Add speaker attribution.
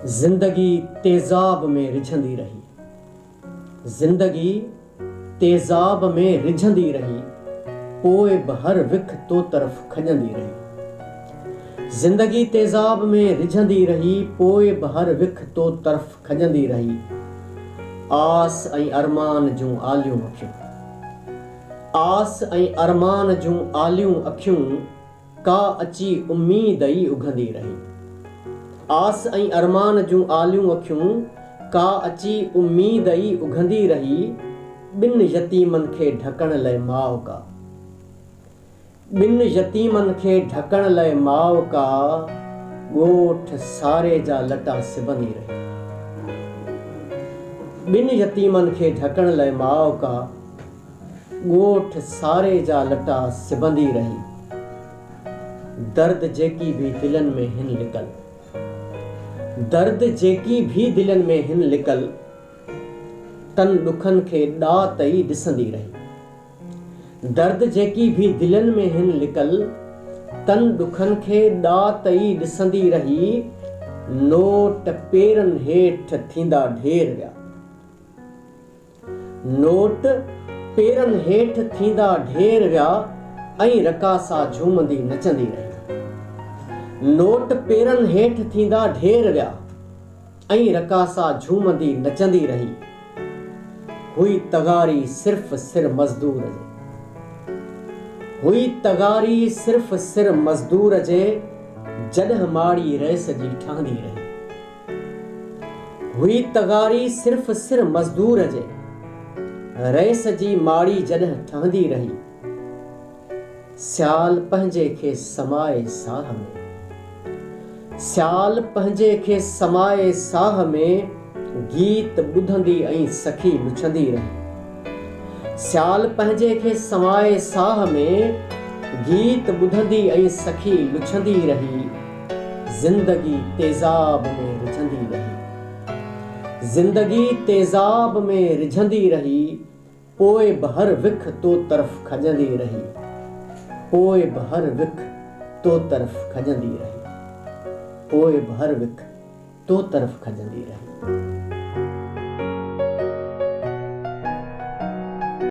Speaker 1: जिंदगी तेजाब में रिझंदी रही, जिंदगी तेजाब में रिझंदी रही, पोए बहर विख तो तरफ खजंदी रही। जिंदगी तेजाब में रिझंदी रही, पोए बहर विख तो तरफ खजंदी रही। आस ऐं अरमान जूं आलियूं अखियूं, आस ऐं अरमान जूं आलियूं अखियूं, का अची उम्मीद ई उघंदी रही। आस ऐं अरमान जूं आलियूं अखियूं, का अची उम्मीद ई उघंदी रही। ॿिन यतीमनि खे ढकण लाइ माउ का, ॿिन यतीमनि खे ढकण लाइ माउ का, ॻोठ सारे जा लटा सिबंदी रही। ॿिन यतीमनि खे ढकण लाइ माउ का, ॻोठ सारे जा लटा सिबंदी रही। दर्द जेकी भी दिलनि में हिन लिकल, दर्द जेकी भी दिलनि में हिन लिकल, तन ॾुखनि खे ॾात ई ॾिसंदी रही। दर्द जेकी भी दिलनि में हिन लिकल, तन ॾुखनि खे ॾात ई ॾिसंदी रही। नोट पेरनि हेठि थींदा ढेर विया, नोट पेरनि हेठि थींदा ढेर विया, ऐं रकासा झूमंदी नचंदी रही। नोट पेरनि हेठि थींदा ढेर विया, ऐं रकासा झूमंदी नचंदी रही। हुई तगारी सिर्फ़ सिर मज़दूर जे, हुई तगारी सिर्फ़ सिर मज़दूर जे, जॾहिं माड़ी रैस जी ठहंदी रही। हुई तगारी सिर्फ़ सिर मज़दूर जे, रैस जी माड़ी जॾहिं ठहंदी रही। सियाल पंहिंजे खे समाए साह में, सियाल पंहिंजे खे समाए साह में, गीत ॿुधंदी ऐं सखी लुछंदी रही। सियाल पंहिंजे खे समाए साह में, गीत ॿुधंदी ऐं सखी लुछंदी रही। जिंदगी तेजाब में रिझंदी रही, जिंदगी तेजाब में रिझंदी रही, पोए बहर विख तो तरफ खजंदी रही। पोए बहर विख तो तरफ खजंदी रही, पोए बहर विख तो तरफ खजंदी रही।